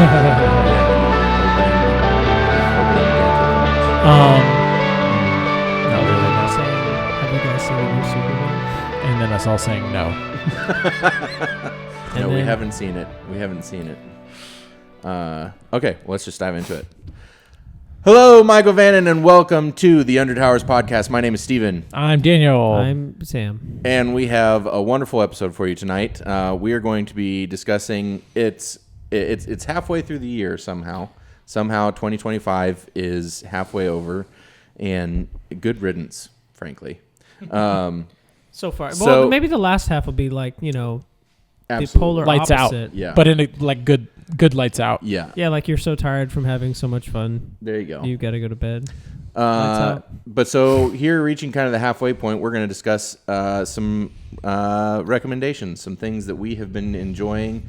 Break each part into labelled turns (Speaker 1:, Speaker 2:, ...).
Speaker 1: No, really not saying. Have you guys seen the new Superman? And then us all saying no.
Speaker 2: No, we haven't seen it. Okay, well, let's just dive into it. Hello, Michael Vannon, and welcome to the Undertowers podcast. My name is Steven.
Speaker 1: I'm Daniel.
Speaker 3: I'm Sam.
Speaker 2: And we have a wonderful episode for you tonight. We are going to be discussing it's halfway through the year somehow. Somehow 2025 is halfway over, and good riddance, frankly.
Speaker 3: So far.
Speaker 2: So-
Speaker 3: Well, maybe the last half will be like, the polar
Speaker 1: Lights
Speaker 3: opposite.
Speaker 1: out.
Speaker 2: Yeah.
Speaker 1: But in a good lights out.
Speaker 2: Yeah.
Speaker 3: Yeah, like you're so tired from having so much fun.
Speaker 2: There you go.
Speaker 3: You got to go to bed. Lights out.
Speaker 2: But so here, reaching kind of the halfway point, we're going to discuss some recommendations, some things that we have been enjoying,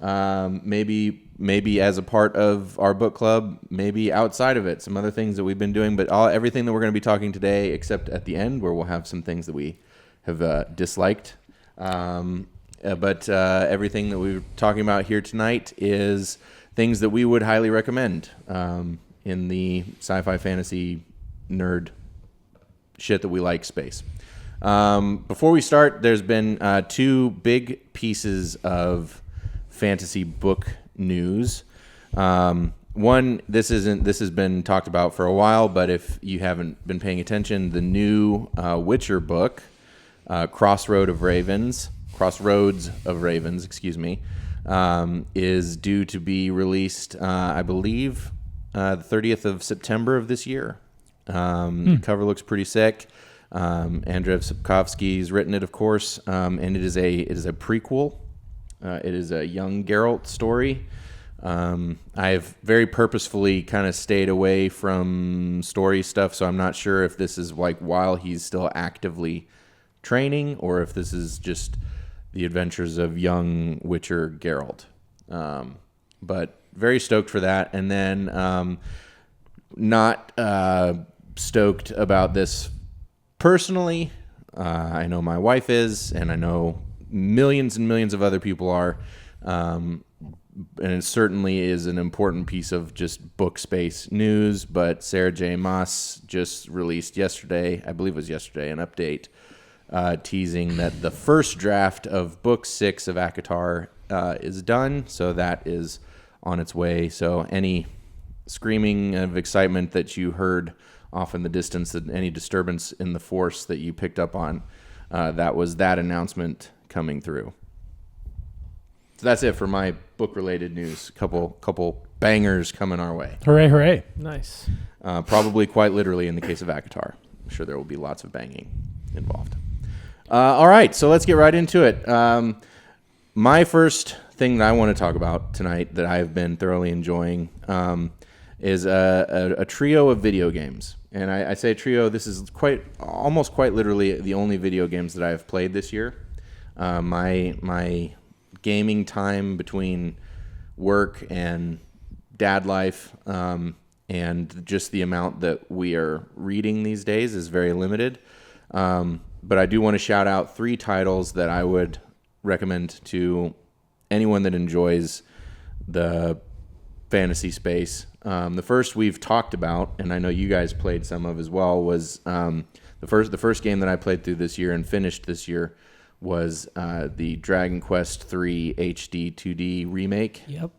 Speaker 2: maybe as a part of our book club, maybe outside of it, some other things that we've been doing. But everything that we're going to be talking today, except at the end where we'll have some things that we have disliked. But everything that we're talking about here tonight is things that we would highly recommend in the sci-fi fantasy nerd shit that we like space. Before we start, there's been two big pieces of fantasy book news. One, this has been talked about for a while, but if you haven't been paying attention, the new Witcher book, Crossroads of Ravens, is due to be released, I believe, the 30th of September of this year. Cover looks pretty sick. Andrzej Sapkowski's written it, of course, and it is a prequel. It is a young Geralt story. I've very purposefully kind of stayed away from story stuff, so I'm not sure if this is like while he's still actively training or if this is just the adventures of young Witcher Geralt. But very stoked for that. And then not stoked about this personally. I know my wife is, and I know millions and millions of other people are. And it certainly is an important piece of just book space news. But Sarah J. Maas just released yesterday, I believe it was yesterday, an update teasing that the first draft of Book 6 of ACOTAR is done, so that is on its way. So any screaming of excitement that you heard off in the distance, any disturbance in the force that you picked up on, that was that announcement coming through. So that's it for my book-related news. Couple bangers coming our way.
Speaker 1: Hooray, hooray.
Speaker 3: Nice.
Speaker 2: Probably quite literally in the case of ACOTAR. I'm sure there will be lots of banging involved. All right, so let's get right into it. My first thing that I want to talk about tonight that I've been thoroughly enjoying is a trio of video games. And I say trio, this is almost quite literally the only video games that I have played this year. My gaming time between work and dad life and just the amount that we are reading these days is very limited. But I do want to shout out 3 titles that I would recommend to anyone that enjoys the fantasy space. The first we've talked about, and I know you guys played some of as well, was the first game that I played through this year and finished this year was the Dragon Quest III HD 2D remake.
Speaker 3: Yep.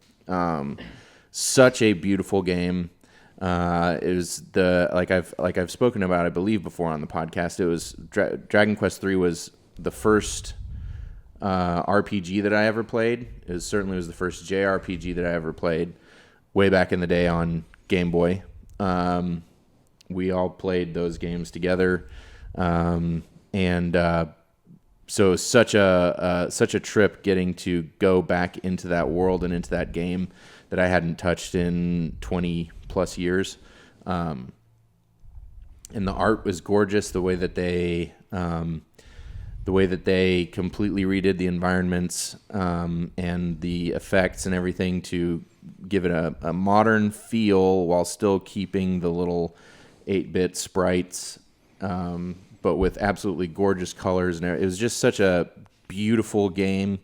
Speaker 2: Such a beautiful game. It was like I've spoken about, I believe, before on the podcast. It was Dragon Quest III was the first RPG that I ever played. It certainly was the first JRPG that I ever played, way back in the day on Game Boy. We all played those games together, and so it was such a trip getting to go back into that world and into that game that I hadn't touched in 20 plus years. And the art was gorgeous. The way that they completely redid the environments and the effects and everything to give it a modern feel while still keeping the little 8-bit sprites, but with absolutely gorgeous colors. And it was just such a beautiful game.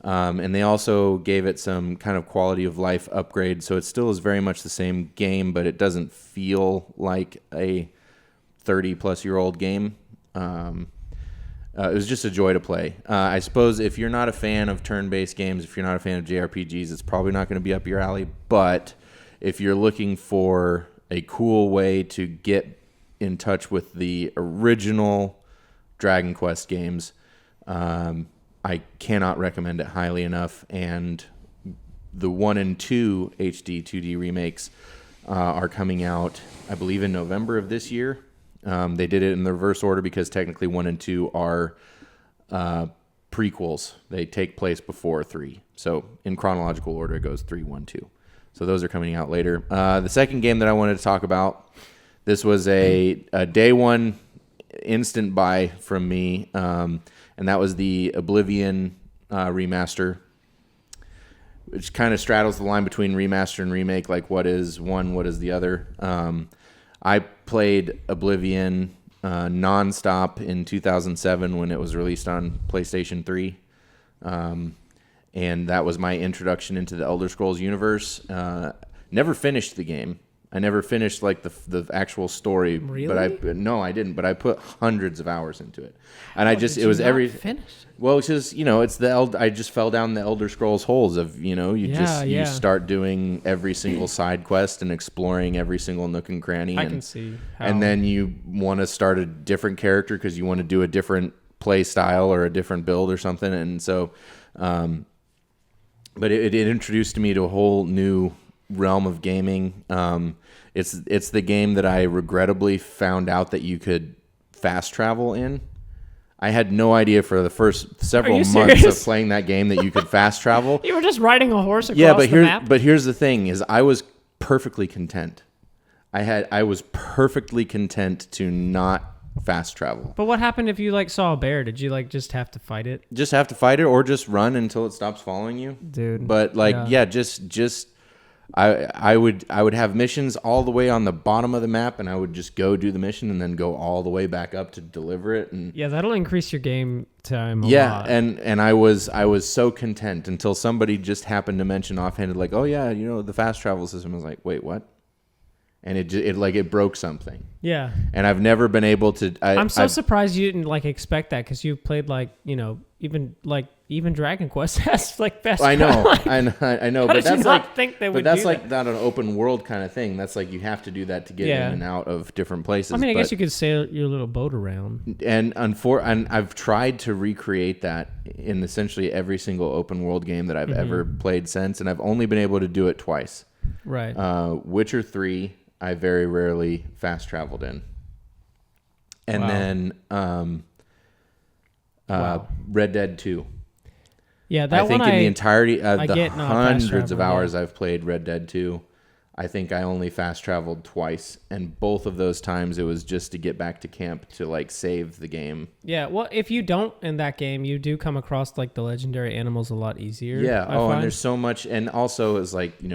Speaker 2: And they also gave it some kind of quality of life upgrade, so it still is very much the same game, but it doesn't feel like a 30-plus-year-old game. It was just a joy to play. I suppose if you're not a fan of turn-based games, if you're not a fan of JRPGs, it's probably not going to be up your alley. But if you're looking for a cool way to get in touch with the original Dragon Quest games, I cannot recommend it highly enough. And the 1 and 2 HD 2D remakes are coming out, I believe, in November of this year. They did it in the reverse order because technically 1 and 2 are prequels. They take place before 3. So in chronological order, it goes 3, 1, 2. So those are coming out later. The second game that I wanted to talk about, this was a day one instant buy from me, and that was the Oblivion remaster, which kind of straddles the line between remaster and remake, like what is one, what is the other. I played Oblivion nonstop in 2007 when it was released on PlayStation 3. And that was my introduction into the Elder Scrolls universe. Never finished the game. I never finished like the actual story.
Speaker 3: Really?
Speaker 2: But no, I didn't. But I put hundreds of hours into it, and
Speaker 3: Did you not finish?
Speaker 2: Well, it's just it's I just fell down the Elder Scrolls holes of you start doing every single side quest and exploring every single nook and cranny.
Speaker 3: I can see.
Speaker 2: And then you want to start a different character because you want to do a different play style or a different build or something, and so. But it introduced me to a whole new realm of gaming. It's the game that I regrettably found out that you could fast travel in. I had no idea for the first several months of playing that game that you could fast travel.
Speaker 3: You were just riding a horse across the map?
Speaker 2: But here's the thing: is I was perfectly content. I was perfectly content to not fast travel.
Speaker 3: But what happened if you saw a bear? Did you just have to fight it?
Speaker 2: Just have to fight it, or just run until it stops following you,
Speaker 3: dude.
Speaker 2: But just I would have missions all the way on the bottom of the map, and I would just go do the mission and then go all the way back up to deliver it. And
Speaker 3: that'll increase your game time a lot.
Speaker 2: Yeah, and I was so content until somebody just happened to mention offhanded, like, oh yeah, the fast travel system. I was like, wait, what? And it broke something. Yeah. And I've never been able to.
Speaker 3: I'm surprised you didn't expect that, because you played even Dragon Quest has fast.
Speaker 2: I know. But that's not an open world kind of thing. That's you have to do that to get in and out of different places.
Speaker 3: I guess you could sail your little boat around.
Speaker 2: And I've tried to recreate that in essentially every single open world game that I've ever played since, and I've only been able to do it twice.
Speaker 3: Right.
Speaker 2: Witcher 3. I very rarely fast traveled in. And then Red Dead 2.
Speaker 3: Yeah, that
Speaker 2: I think
Speaker 3: one
Speaker 2: in the entirety of the hundreds of hours I've played Red Dead 2, I think I only fast traveled twice, and both of those times it was just to get back to camp to save the game.
Speaker 3: Yeah, well, if you don't in that game, you do come across the legendary animals a lot easier.
Speaker 2: Yeah. And there's so much, and also is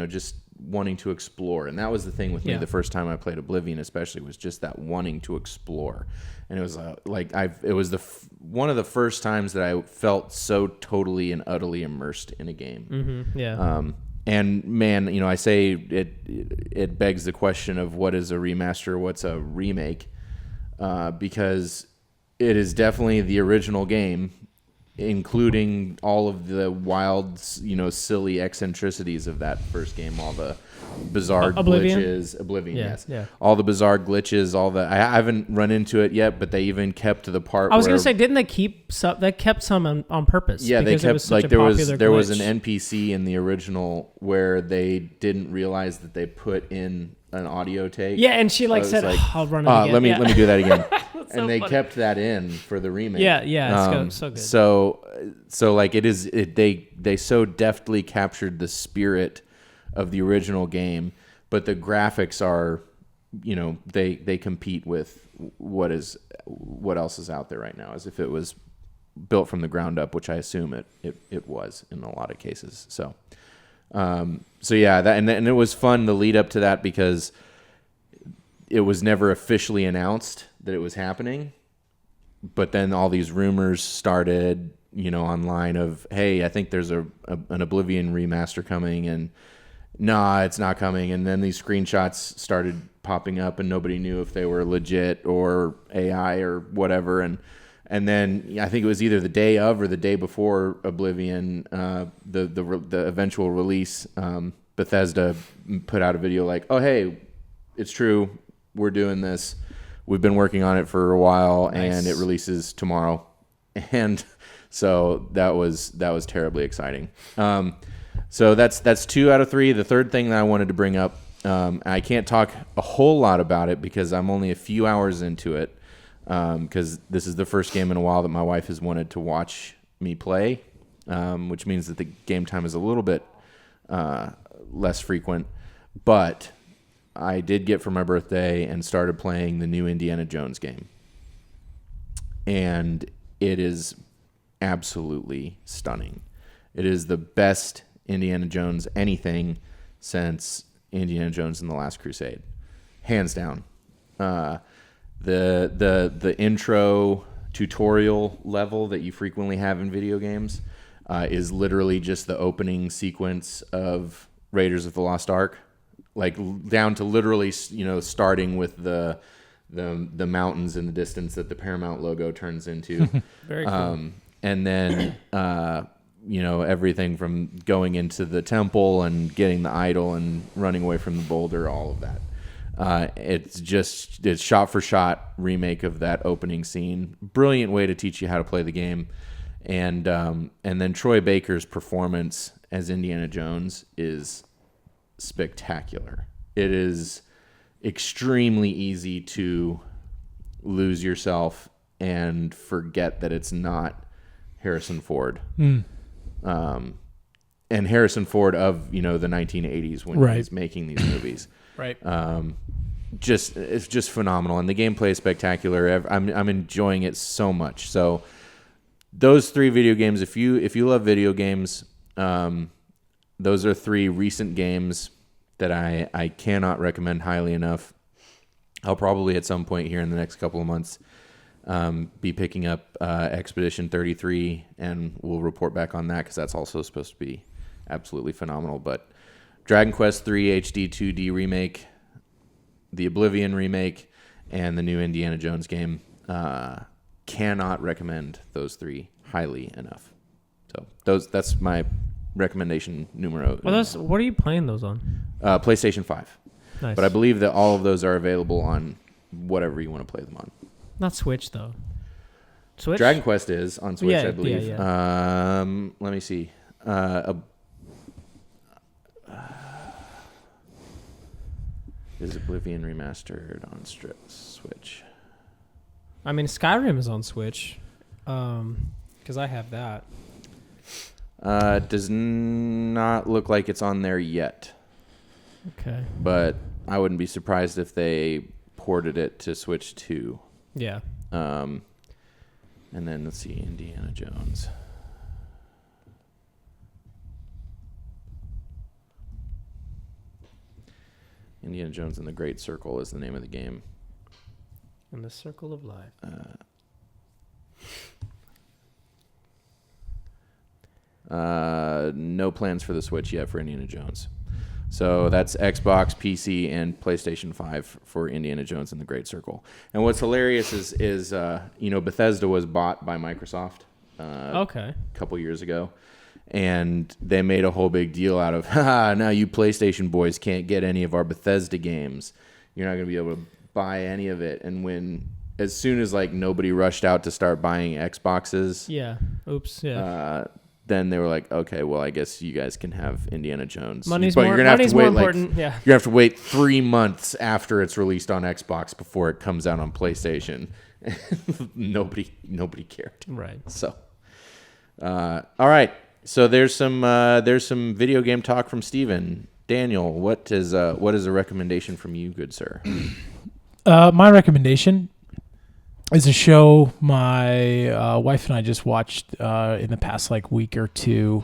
Speaker 2: just wanting to explore, and that was the thing with me the first time I played Oblivion, especially, was just that wanting to explore. And it was it was one of the first times that I felt so totally and utterly immersed in a game.
Speaker 3: Mm-hmm. Yeah.
Speaker 2: And man, I say it begs the question of what is a remaster, what's a remake, because it is definitely the original game, including all of the wild, silly eccentricities of that first game, all the bizarre glitches. Oblivion, yes. Yeah. All the bizarre glitches, I haven't run into it yet, but they even kept to the part
Speaker 3: I was going to say, didn't they keep some? They kept some on purpose.
Speaker 2: Yeah, they kept, there was an NPC in the original where they didn't realize that they put in an audio take.
Speaker 3: Yeah, and she said, I'll run it again.
Speaker 2: Let me do that again. And they kept that in for the remake.
Speaker 3: Yeah, it's so good.
Speaker 2: So they so deftly captured the spirit of the original game, but the graphics are, they compete with what else is out there right now, as if it was built from the ground up, which I assume it was in a lot of cases. So yeah, that and it was fun the lead up to that, because it was never officially announced that it was happening, but then all these rumors started, online of, hey, I think there's an Oblivion remaster coming, and nah, it's not coming. And then these screenshots started popping up, and nobody knew if they were legit or AI or whatever. And then I think it was either the day of or the day before Oblivion, the eventual release, Bethesda put out a video like, oh, hey, it's true, we're doing this. We've been working on it for a while, and it releases tomorrow. And so that was terribly exciting. So that's 2 out of 3. The third thing that I wanted to bring up, I can't talk a whole lot about it because I'm only a few hours into it, because this is the first game in a while that my wife has wanted to watch me play, which means that the game time is a little bit less frequent. But I did get for my birthday and started playing the new Indiana Jones game. And it is absolutely stunning. It is the best Indiana Jones anything since Indiana Jones and the Last Crusade. Hands down. The intro tutorial level that you frequently have in video games is literally just the opening sequence of Raiders of the Lost Ark. Like down to literally, starting with the mountains in the distance that the Paramount logo turns into.
Speaker 3: Very cool.
Speaker 2: And then, everything from going into the temple and getting the idol and running away from the boulder, all of that. It's shot for shot remake of that opening scene. Brilliant way to teach you how to play the game. And then Troy Baker's performance as Indiana Jones is spectacular. It is extremely easy to lose yourself and forget that it's not Harrison Ford. And Harrison Ford of, the 1980s when he was making these movies.
Speaker 1: Right.
Speaker 2: It's just phenomenal, and the gameplay is spectacular. I'm enjoying it so much. So those 3 video games, if you love video games, those are 3 recent games that I cannot recommend highly enough. I'll probably at some point here in the next couple of months be picking up Expedition 33, and we'll report back on that because that's also supposed to be absolutely phenomenal. But Dragon Quest III HD 2D remake, the Oblivion remake, and the new Indiana Jones game, cannot recommend those 3 highly enough. So that's my recommendation numero.
Speaker 3: Well, what are you playing those on?
Speaker 2: PlayStation 5.
Speaker 3: Nice.
Speaker 2: But I believe that all of those are available on whatever you want to play them on.
Speaker 3: Not Switch though. Switch?
Speaker 2: Dragon Quest is on Switch,
Speaker 3: Yeah,
Speaker 2: I believe.
Speaker 3: yeah.
Speaker 2: Let me see. Is Oblivion remastered on Switch?
Speaker 3: I mean, Skyrim is on Switch, because I have that.
Speaker 2: Does not look like it's on there yet.
Speaker 3: Okay.
Speaker 2: But I wouldn't be surprised if they ported it to Switch 2.
Speaker 3: Yeah.
Speaker 2: And then let's see, Indiana Jones. Indiana Jones and the Great Circle is the name of the game.
Speaker 3: In the Circle of Life.
Speaker 2: No plans for the Switch yet for Indiana Jones. So that's Xbox, PC, and PlayStation 5 for Indiana Jones and the Great Circle. And what's hilarious is Bethesda was bought by Microsoft a couple years ago. And they made a whole big deal out of, now you PlayStation boys can't get any of our Bethesda games. You're not going to be able to buy any of it. And as soon as nobody rushed out to start buying Xboxes.
Speaker 3: Yeah. Oops. Yeah.
Speaker 2: Then they were like, okay, well, I guess you guys can have Indiana Jones.
Speaker 3: Money's
Speaker 2: but
Speaker 3: more,
Speaker 2: you're gonna have to wait,
Speaker 3: more important. Yeah.
Speaker 2: You have to wait 3 months after it's released on Xbox before it comes out on PlayStation. Nobody cared.
Speaker 3: Right.
Speaker 2: So, all right. So there's some video game talk from Steven. Daniel, what is a recommendation from you, good sir?
Speaker 1: My recommendation is a show my wife and I just watched in the past week or two.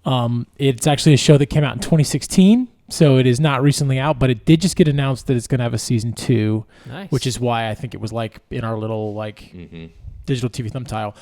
Speaker 1: It's actually a show that came out in 2016, so it is not recently out, but it did just get announced that it's going to have a season 2,
Speaker 3: Nice.
Speaker 1: which is why I think it was in our little digital TV thumbtail.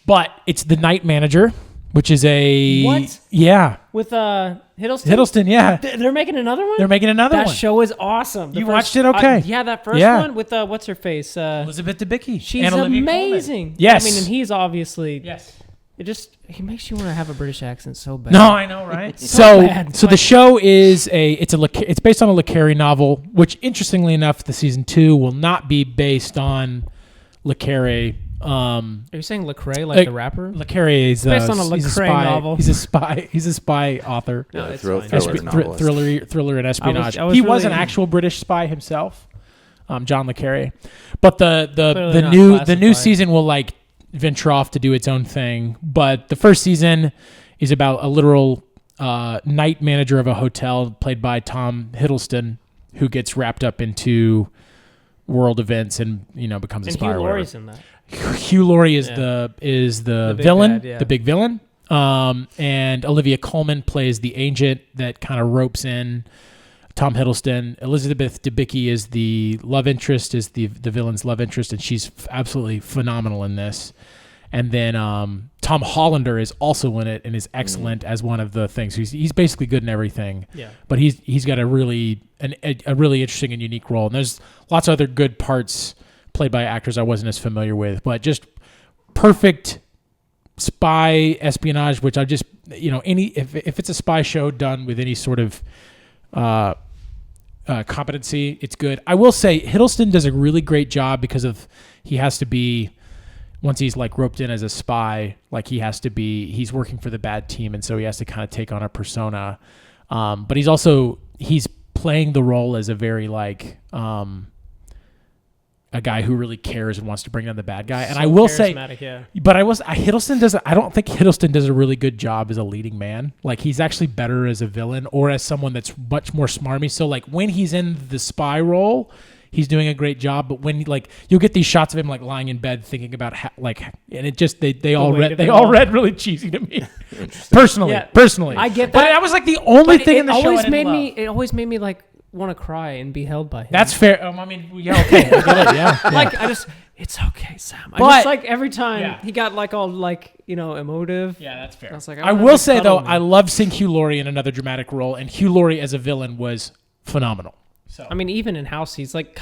Speaker 1: But it's The Night Manager, which is a...
Speaker 3: What?
Speaker 1: Yeah.
Speaker 3: With Hiddleston?
Speaker 1: Hiddleston, yeah.
Speaker 3: They're making another one?
Speaker 1: They're making another one.
Speaker 3: That show is awesome.
Speaker 1: You watched it? Okay.
Speaker 3: Yeah, that first one with, what's her face?
Speaker 1: Elizabeth Debicki.
Speaker 3: She's
Speaker 1: and Olivia
Speaker 3: amazing.
Speaker 1: Colman. Yes.
Speaker 3: I mean, and he's obviously...
Speaker 1: Yes.
Speaker 3: He makes you want to have a British accent so bad.
Speaker 1: No, I know, right?
Speaker 3: So bad.
Speaker 1: So the show is it's based on a Le Carre novel, which interestingly enough, the season 2 will not be based on Le Carre.
Speaker 3: Are you saying Lecrae, like the rapper?
Speaker 1: Le Carre is
Speaker 3: based on a Le Carre novel.
Speaker 1: He's a spy. He's a spy author.
Speaker 3: No, it's
Speaker 1: Thriller and espionage.
Speaker 3: I was
Speaker 1: He was
Speaker 3: really-
Speaker 1: an actual British spy himself, John Le Carre. But the
Speaker 3: Clearly not
Speaker 1: new
Speaker 3: classified.
Speaker 1: season will venture off to do its own thing. But the first season is about a literal night manager of a hotel, played by Tom Hiddleston, who gets wrapped up into world events and becomes a spy.
Speaker 3: Hugh
Speaker 1: or whatever.
Speaker 3: Laurie's in that.
Speaker 1: Hugh Laurie is the
Speaker 3: big
Speaker 1: villain,
Speaker 3: bad, yeah.
Speaker 1: the big villain. And Olivia Colman plays the agent that kind of ropes in Tom Hiddleston. Elizabeth Debicki is the love interest, is the villain's love interest, and she's absolutely phenomenal in this. And then Tom Hollander is also in it and is excellent as one of the things. He's basically good in everything.
Speaker 3: Yeah.
Speaker 1: But he's got a really interesting and unique role. And there's lots of other good parts played by actors I wasn't as familiar with, but just perfect spy espionage, which I just, if it's a spy show done with any sort of competency, it's good. I will say Hiddleston does a really great job because he has to be, once he's roped in as a spy, he's working for the bad team, and so he has to kind of take on a persona. But he's playing the role as a very a guy who really cares and wants to bring down the bad guy. And
Speaker 3: So
Speaker 1: I will say,
Speaker 3: yeah.
Speaker 1: but I don't think Hiddleston does a really good job as a leading man. He's actually better as a villain or as someone that's much more smarmy. So when he's in the spy role, he's doing a great job. But when you'll get these shots of him lying in bed thinking about and it just they all read really cheesy to me. Personally,
Speaker 3: I get that.
Speaker 1: But that was the only thing in the show I didn't love.
Speaker 3: It always made me want to cry and be held by him.
Speaker 1: That's fair. Okay, I get it. Yeah.
Speaker 3: It's okay, Sam.
Speaker 1: But-
Speaker 3: Every time he got all emotive.
Speaker 1: Yeah, that's fair.
Speaker 3: I was
Speaker 1: I will say though, I love seeing Hugh Laurie in another dramatic role, and Hugh Laurie as a villain was phenomenal. So
Speaker 3: I mean, even in House, he's kind of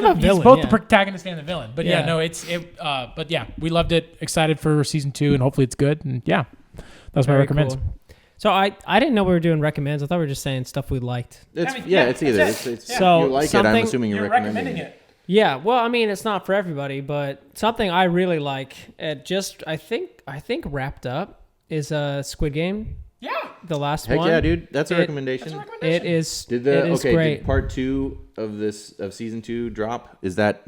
Speaker 3: a villain.
Speaker 1: He's both the protagonist and the villain. But but we loved it. Excited for season 2, and hopefully it's good. And that's my recommends.
Speaker 3: Cool. So I didn't know we were doing recommends. I thought we were just saying stuff we liked.
Speaker 2: It's either. It's
Speaker 3: So
Speaker 2: you like it, I'm assuming you're recommending it.
Speaker 3: Yeah, well, I mean, it's not for everybody, but something I really like. It I think wrapped up is Squid Game. Yeah, the last
Speaker 2: Heck
Speaker 3: one.
Speaker 2: yeah, dude, that's a recommendation.
Speaker 3: It is.
Speaker 2: Did
Speaker 3: great.
Speaker 2: Did part 2 of season 2 drop? Is that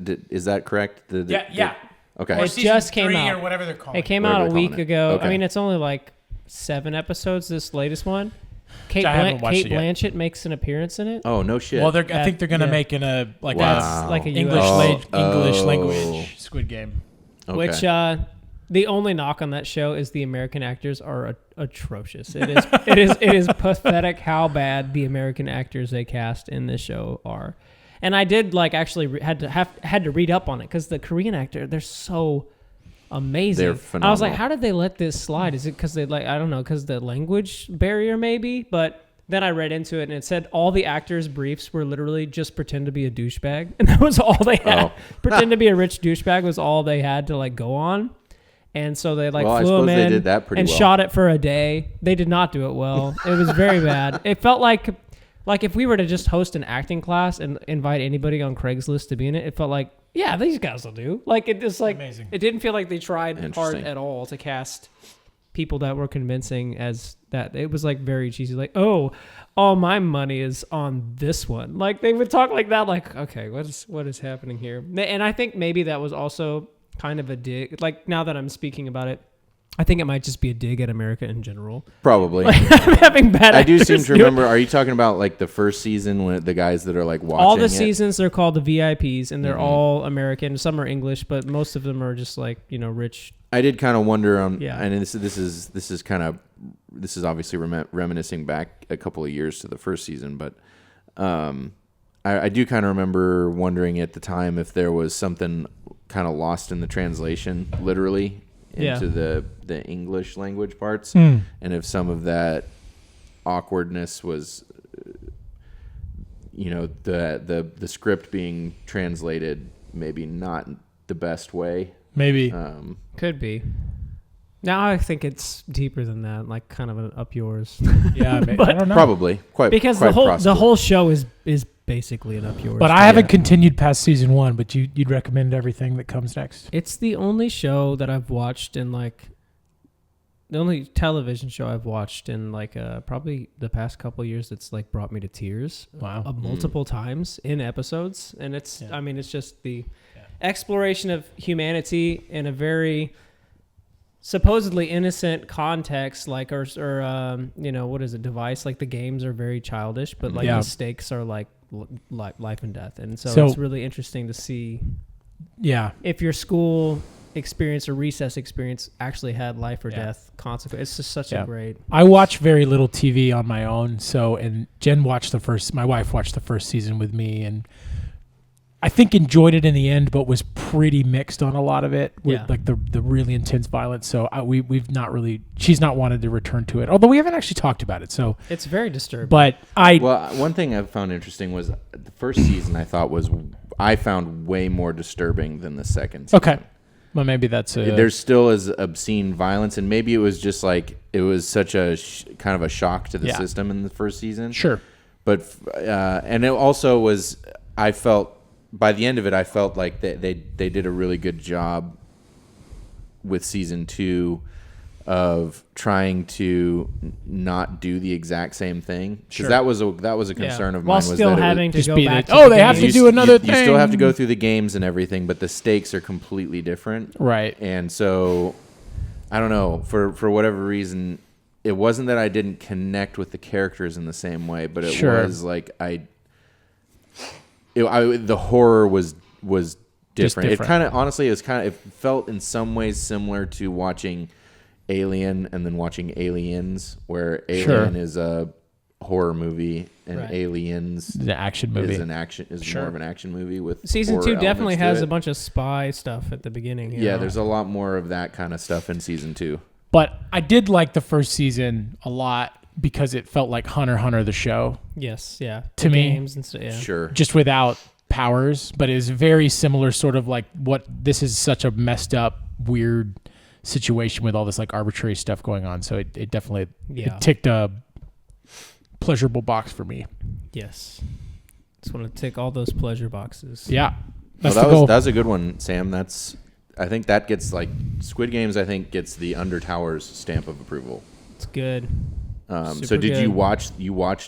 Speaker 2: correct?
Speaker 1: Yeah.
Speaker 2: Okay.
Speaker 3: It just came out,
Speaker 1: or whatever they're calling
Speaker 3: it. came out a week ago.
Speaker 2: Okay.
Speaker 3: I mean, it's only 7 episodes. This latest one. Kate Blanchett makes an appearance in it.
Speaker 2: Oh no shit.
Speaker 1: Well, I think they're gonna make in a
Speaker 2: Wow.
Speaker 3: a
Speaker 1: English language Squid Game.
Speaker 2: Okay.
Speaker 3: Which the only knock on that show is the American actors are atrocious. It is pathetic how bad the American actors they cast in this show are. And I did actually had to read up on it because the Korean actor, they're so amazing.
Speaker 2: They're phenomenal.
Speaker 3: I was like, how did they let this slide? Is it because they I don't know, because the language barrier maybe? But then I read into it and it said all the actors' briefs were literally just pretend to be a douchebag, and that was all they had. Pretend to be a rich douchebag was all they had to go on. And so they flew him in
Speaker 2: they did that pretty
Speaker 3: and
Speaker 2: well.
Speaker 3: shot it for a day. They did not do it well. It was very bad. It felt like if we were to just host an acting class and invite anybody on Craigslist to be in it, it felt like, yeah, these guys will do. It just
Speaker 1: Amazing.
Speaker 3: It didn't feel like they tried hard at all to cast people that were convincing as that. It was very cheesy. Oh, all my money is on this one. They would talk like that. Okay, what is happening here? And I think maybe that was also kind of a dig. Now that I'm speaking about it, I think it might just be a dig at America in general.
Speaker 2: Probably.
Speaker 3: I'm having bad
Speaker 2: I do
Speaker 3: actors
Speaker 2: seem to
Speaker 3: do it.
Speaker 2: remember. Are you talking about the first season when the guys that are watching
Speaker 3: all the
Speaker 2: it?
Speaker 3: seasons? They're called the VIPs, and they're all American. Some are English, but most of them are just rich. I
Speaker 2: did kind of wonder. And this is obviously reminiscing back a couple of years to the first season, but I do kind of remember wondering at the time if there was something kind of lost in the translation, literally, into the English language parts, and if some of that awkwardness was, the script being translated maybe not the best way.
Speaker 1: Maybe
Speaker 3: could be. Now I think it's deeper than that, like kind of an up yours.
Speaker 1: Yeah, maybe.
Speaker 3: But
Speaker 1: I don't know.
Speaker 2: Probably
Speaker 3: because
Speaker 2: quite
Speaker 3: the whole show is basically an up yours.
Speaker 1: But I haven't continued past season 1. But you'd recommend everything that comes next?
Speaker 3: It's the only show that I've watched in the only television show I've watched in probably the past couple of years that's brought me to tears.
Speaker 1: Wow.
Speaker 3: Multiple times in episodes, and it's it's just the exploration of humanity in a very supposedly innocent context, what is it, device, the games are very childish, but the stakes are life and death, and so it's really interesting to see if your school experience or recess experience actually had life or death consequence. It's just such a great...
Speaker 1: I watch very little TV on my own, and Jen watched my wife watched the first season with me, and I think enjoyed it in the end, but was pretty mixed on a lot of it with the really intense violence. So we've not really, she's not wanted to return to it, although we haven't actually talked about it. So
Speaker 3: it's very disturbing.
Speaker 1: But
Speaker 2: one thing I found interesting was the first season I found way more disturbing than the second season.
Speaker 1: Okay. Well, maybe that's
Speaker 2: there's still as obscene violence, and maybe it was just it was such a kind of a shock to the system in the first season.
Speaker 1: Sure.
Speaker 2: But and it also was, I felt, by the end of it, I felt like they did a really good job with season 2 of trying to not do the exact same thing, because that was a concern of mine.
Speaker 3: While still having to go back.
Speaker 1: They have to do another thing.
Speaker 2: You still have to go through the games and everything, but the stakes are completely different.
Speaker 1: Right.
Speaker 2: And so, I don't know, for whatever reason, it wasn't that I didn't connect with the characters in the same way, but it was the horror was different. It kind of, honestly, it felt in some ways similar to watching Alien and then watching Aliens, where Alien is a horror movie and Aliens
Speaker 1: the action movie
Speaker 2: is more of an action movie with
Speaker 3: season 2 definitely has a bunch of spy stuff at the beginning.
Speaker 2: There's a lot more of that kind of stuff in season 2.
Speaker 1: But I did like the first season a lot because it felt like Hunter x Hunter the show.
Speaker 3: Yes, yeah.
Speaker 1: To me,
Speaker 3: games and stuff,
Speaker 2: sure.
Speaker 1: Just without powers, but it's very similar, sort of like what this is, such a messed up, weird situation with all this arbitrary stuff going on. So it definitely it ticked a pleasurable box for me.
Speaker 3: Yes. Just want to tick all those pleasure boxes.
Speaker 1: Yeah.
Speaker 2: That was a good one, Sam. I think that gets Squid Games, I think, gets the Undertowers stamp of approval.
Speaker 3: It's good.
Speaker 2: So did you watched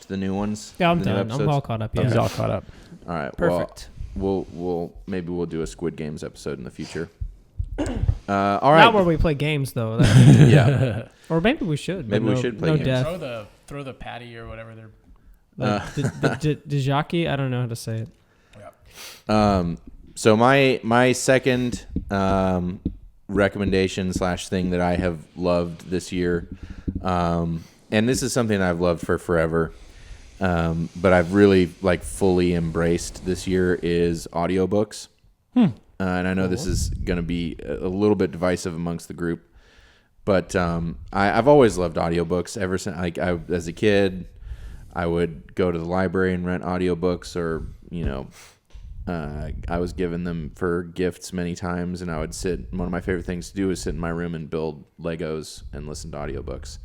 Speaker 2: the new ones?
Speaker 3: Yeah, I'm done. I'm all caught up. Yeah.
Speaker 1: He's all caught up.
Speaker 2: All right.
Speaker 3: Perfect.
Speaker 2: Well, we'll do a Squid Games episode in the future. All right.
Speaker 3: Not where we play games, though.
Speaker 2: Yeah.
Speaker 3: Or maybe we should.
Speaker 2: Maybe we should play games.
Speaker 3: Death.
Speaker 1: Throw the patty or whatever they're...
Speaker 3: The Dijaki? I don't know how to say it.
Speaker 2: Yeah. So my second recommendation / thing that I have loved this year, and this is something I've loved for forever, but I've really fully embraced this year, is audiobooks. And I know this is going to be a little bit divisive amongst the group, but I've always loved audiobooks ever since. As a kid, I would go to the library and rent audiobooks, or I was given them for gifts many times, and I would sit. One of my favorite things to do is sit in my room and build Legos and listen to audiobooks.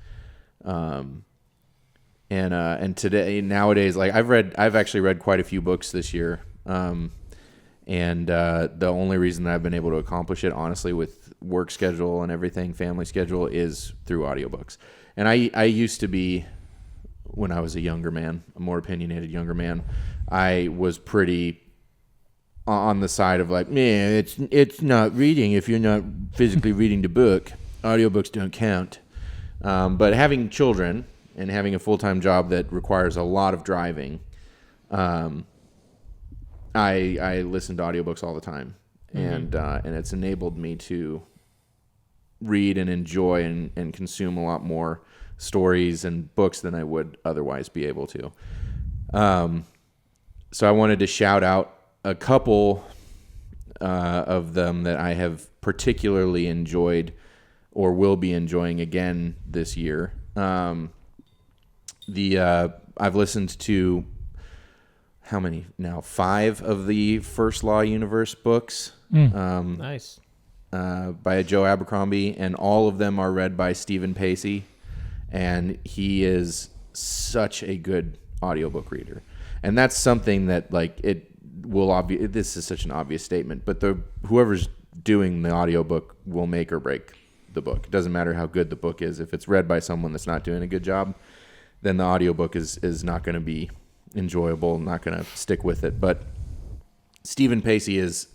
Speaker 2: And nowadays, I've actually read quite a few books this year. And the only reason that I've been able to accomplish it, honestly, with work schedule and everything, family schedule, is through audiobooks. And I used to be, when I was a younger man, a more opinionated younger man, I was pretty on the side of man, it's not reading if you're not physically reading the book. Audiobooks don't count. But having children and having a full-time job that requires a lot of driving, I listen to audiobooks all the time, and it's enabled me to read and enjoy and consume a lot more stories and books than I would otherwise be able to. So I wanted to shout out a couple of them that I have particularly enjoyed or will be enjoying again this year. I've listened to how many now? 5 of the First Law Universe books.
Speaker 3: Nice.
Speaker 2: By Joe Abercrombie, and all of them are read by Stephen Pacey, and he is such a good audiobook reader. And that's something that this is such an obvious statement, but whoever's doing the audiobook will make or break the book. It doesn't matter how good the book is. If it's read by someone that's not doing a good job, then the audiobook is not going to be enjoyable, not going to stick with it. But Stephen Pacey is,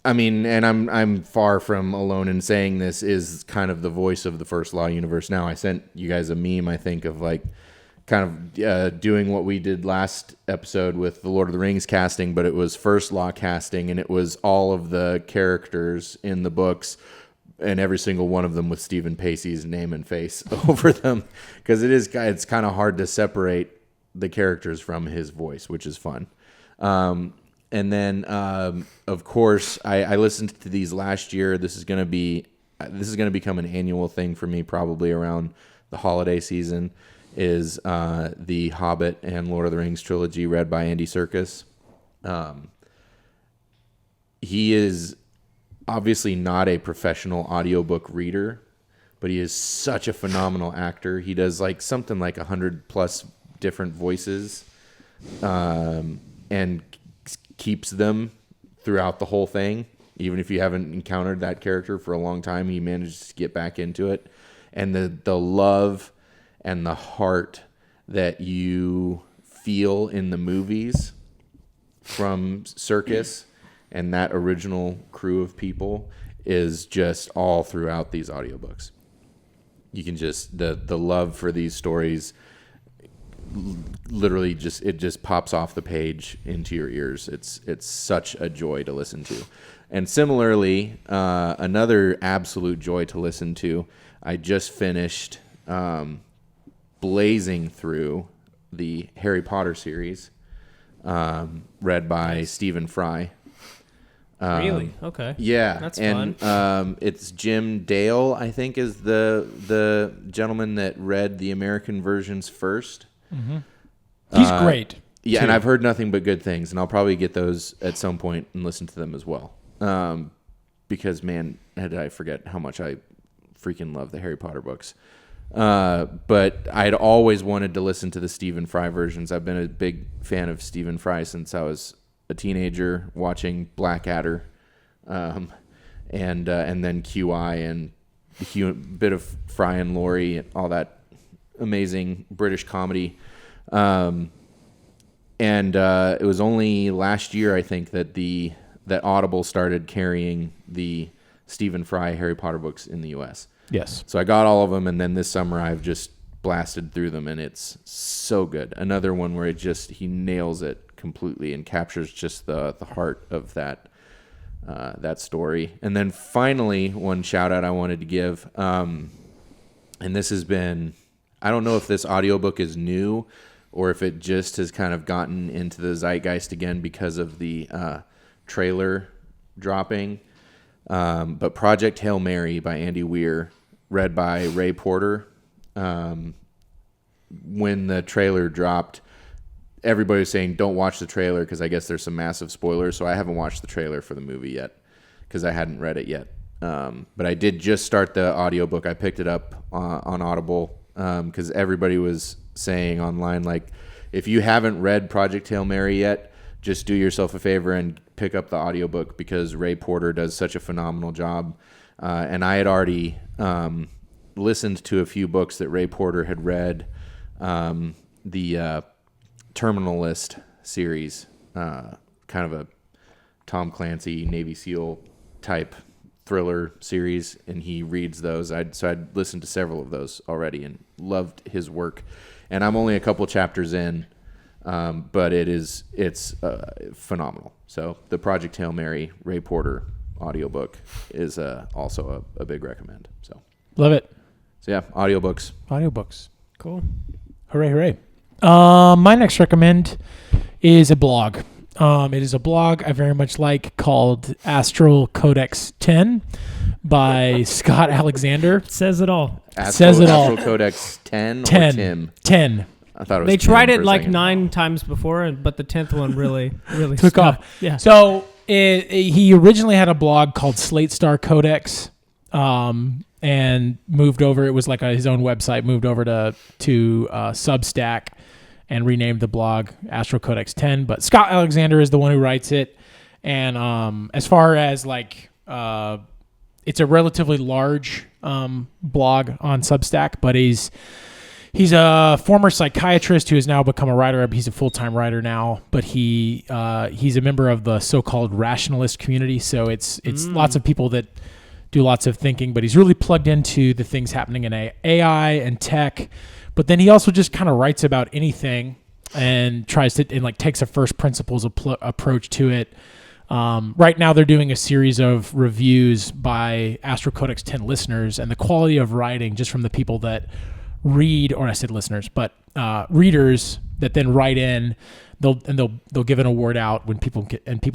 Speaker 2: and I'm far from alone in saying this, is kind of the voice of the First Law universe now. I sent you guys a meme, I think, of doing what we did last episode with the Lord of the Rings casting, but it was First Law casting, and it was all of the characters in the books, and every single one of them with Stephen Pacey's name and face over them, because it's kind of hard to separate the characters from his voice, which is fun. And then, of course, I listened to these last year. This is going to become an annual thing for me, probably around the holiday season. Is the Hobbit and Lord of the Rings trilogy read by Andy Serkis. He is obviously not a professional audiobook reader, but he is such a phenomenal actor. He does something like 100+ different voices, and keeps them throughout the whole thing. Even if you haven't encountered that character for a long time, he manages to get back into it. And the love and the heart that you feel in the movies from Serkis and that original crew of people is just all throughout these audiobooks. You can just, the love for these stories literally just pops off the page into your ears. It's such a joy to listen to. And similarly, another absolute joy to listen to, I just finished blazing through the Harry Potter series, read by Stephen Fry.
Speaker 3: Really? Okay.
Speaker 2: Yeah.
Speaker 3: That's
Speaker 2: fun. And it's Jim Dale, I think, is the gentleman that read the American versions first.
Speaker 1: Mm-hmm. He's great.
Speaker 2: Yeah,
Speaker 1: too.
Speaker 2: and I've heard nothing but good things, and I'll probably get those at some point and listen to them as well. Because, man, did I forget how much I freaking love the Harry Potter books. But I'd always wanted to listen to the Stephen Fry versions. I've been a big fan of Stephen Fry since I was a teenager watching Blackadder, and then QI and a bit of Fry and Laurie and all that amazing British comedy. And it was only last year, I think, that Audible started carrying the Stephen Fry Harry Potter books in the U.S.
Speaker 1: Yes.
Speaker 2: So I got all of them, and then this summer I've just blasted through them, and it's so good. Another one where he nails it completely and captures just the heart of that story. And then finally, one shout out I wanted to give, and this has been, I don't know if this audiobook is new or if it just has kind of gotten into the zeitgeist again because of the trailer dropping. But Project Hail Mary by Andy Weir, read by Ray Porter. When the trailer dropped, everybody was saying don't watch the trailer because I guess there's some massive spoilers. So I haven't watched the trailer for the movie yet because I hadn't read it yet. But I did just start the audiobook. I picked it up on Audible because everybody was saying online, if you haven't read Project Hail Mary yet, just do yourself a favor and pick up the audiobook because Ray Porter does such a phenomenal job. And I had already listened to a few books that Ray Porter had read, the Terminal List series, kind of a Tom Clancy Navy SEAL type thriller series, and he reads those. So I'd listened to several of those already and loved his work. And I'm only a couple chapters in, but it's phenomenal. So the Project Hail Mary Ray Porter audiobook is also a big recommend. So
Speaker 1: love it.
Speaker 2: So yeah, audiobooks.
Speaker 3: Cool.
Speaker 1: Hooray, hooray. My next recommend is a blog. It is a blog I very much like called Astral Codex 10 by Scott Alexander.
Speaker 3: Says it all.
Speaker 1: Says it all.
Speaker 2: Astral Codex 10 or
Speaker 1: 10.
Speaker 2: Tim?
Speaker 1: 10.
Speaker 2: I thought it was
Speaker 3: They
Speaker 2: 10
Speaker 3: tried
Speaker 2: for
Speaker 3: it
Speaker 2: a
Speaker 3: like
Speaker 2: second.
Speaker 3: 9 times before, but the 10th one really
Speaker 1: Took
Speaker 3: stuck.
Speaker 1: off.
Speaker 3: Yeah.
Speaker 1: So he originally had a blog called Slate Star Codex, and moved over. It was like his own website. Moved over to Substack, and renamed the blog Astral Codex 10. But Scott Alexander is the one who writes it. And as far as like, it's a relatively large blog on Substack, but he's a former psychiatrist who has now become a writer. He's a full-time writer now, but he's a member of the so-called rationalist community. So it's lots of people that do lots of thinking, but he's really plugged into the things happening in AI and tech. But then he also just kind of writes about anything and tries to, and like takes a first principles approach to it. Right now they're doing a series of reviews by Astral Codex 10 listeners, and the quality of writing just from the people that read, or I said listeners, but readers that then write in, they'll give an award out when people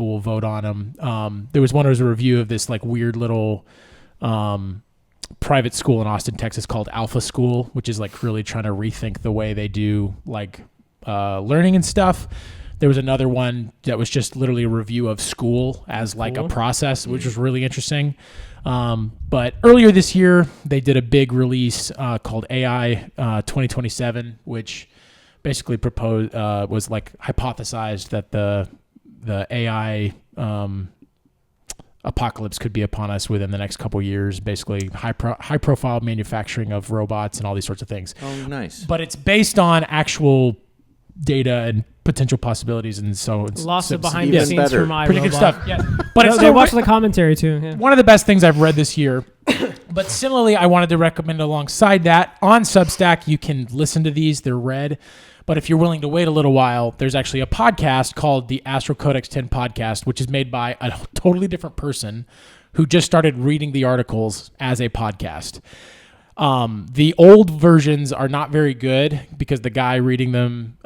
Speaker 1: will vote on them. There was one, there was a review of this like weird little private school in Austin, Texas called Alpha School, which is like really trying to rethink the way they do like learning and stuff. There was another one that was just literally a review of school as like a process, which was really interesting. But earlier this year, they did a big release called AI 2027, which basically was like hypothesized that the AI apocalypse could be upon us within the next couple years. Basically, high profile manufacturing of robots and all these sorts of things.
Speaker 2: Oh, nice.
Speaker 1: But it's based on actual data and potential possibilities, and so it's
Speaker 3: Lots of behind
Speaker 2: even
Speaker 3: the scenes
Speaker 2: better.
Speaker 3: from iRobot.
Speaker 1: pretty good stuff. Yeah, but it's
Speaker 3: They
Speaker 1: still
Speaker 3: watch the commentary too. Yeah.
Speaker 1: one of the best things I've read this year. But similarly, I wanted to recommend alongside that on Substack, you can listen to these. They're read. But if you're willing to wait a little while, there's actually a podcast called the Astral Codex 10 Podcast, which is made by a totally different person who just started reading the articles as a podcast. The old versions are not very good because the guy reading them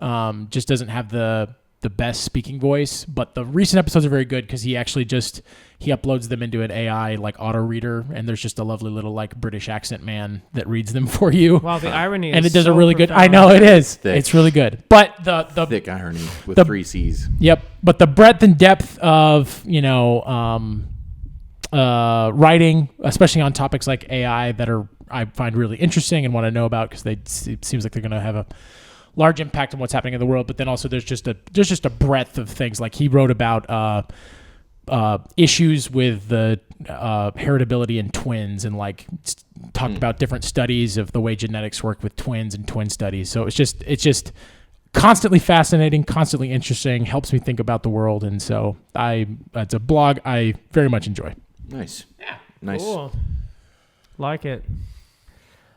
Speaker 1: just doesn't have the best speaking voice. But the recent episodes are very good because he actually he uploads them into an AI like auto reader, and there's just a lovely little like British accent man that reads them for you.
Speaker 3: Wow, the irony is
Speaker 1: and it does
Speaker 3: so
Speaker 1: a really good.
Speaker 3: profound.
Speaker 1: I know it is.
Speaker 2: Thick.
Speaker 1: It's really good. But the
Speaker 2: Thick irony with
Speaker 1: the-
Speaker 2: 3 C's.
Speaker 1: Yep. But the breadth and depth of, writing, especially on topics like AI that I find really interesting and want to know about because it seems like they're going to have a large impact on what's happening in the world. But then also there's just a breadth of things. Like he wrote about issues with the heritability in twins, and like talked about different studies of the way genetics work with twins and twin studies. So it's just constantly fascinating, constantly interesting, helps me think about the world. And so it's a blog I very much enjoy.
Speaker 2: Nice.
Speaker 3: Yeah.
Speaker 2: Nice.
Speaker 3: Cool. Like it.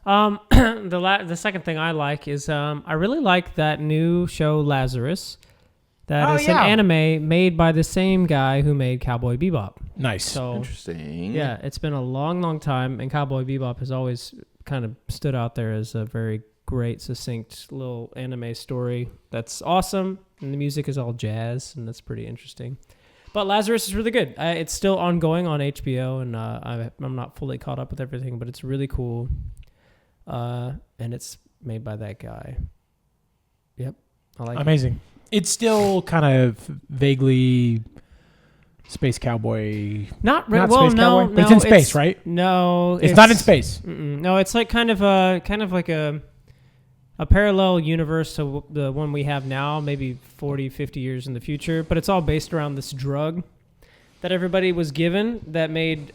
Speaker 3: The second thing I like is I really like that new show Lazarus. That is an anime made by the same guy who made Cowboy Bebop.
Speaker 1: Nice.
Speaker 3: So
Speaker 2: Interesting.
Speaker 3: yeah, it's been a long, long time, and Cowboy Bebop has always kind of stood out there as a very great, succinct little anime story that's awesome, and the music is all jazz, and that's pretty interesting. But Lazarus is really good. It's still ongoing on HBO, and I'm not fully caught up with everything, but it's really cool. And it's made by that guy. Yep, I like it.
Speaker 1: Amazing. It's still kind of vaguely Space Cowboy.
Speaker 3: Not
Speaker 1: Not
Speaker 3: well,
Speaker 1: Space
Speaker 3: no,
Speaker 1: Cowboy, but it's in space, right?
Speaker 3: No,
Speaker 1: It's not in space.
Speaker 3: No, it's like kind of like a parallel universe to the one we have now, maybe 40, 50 years in the future. But it's all based around this drug that everybody was given that made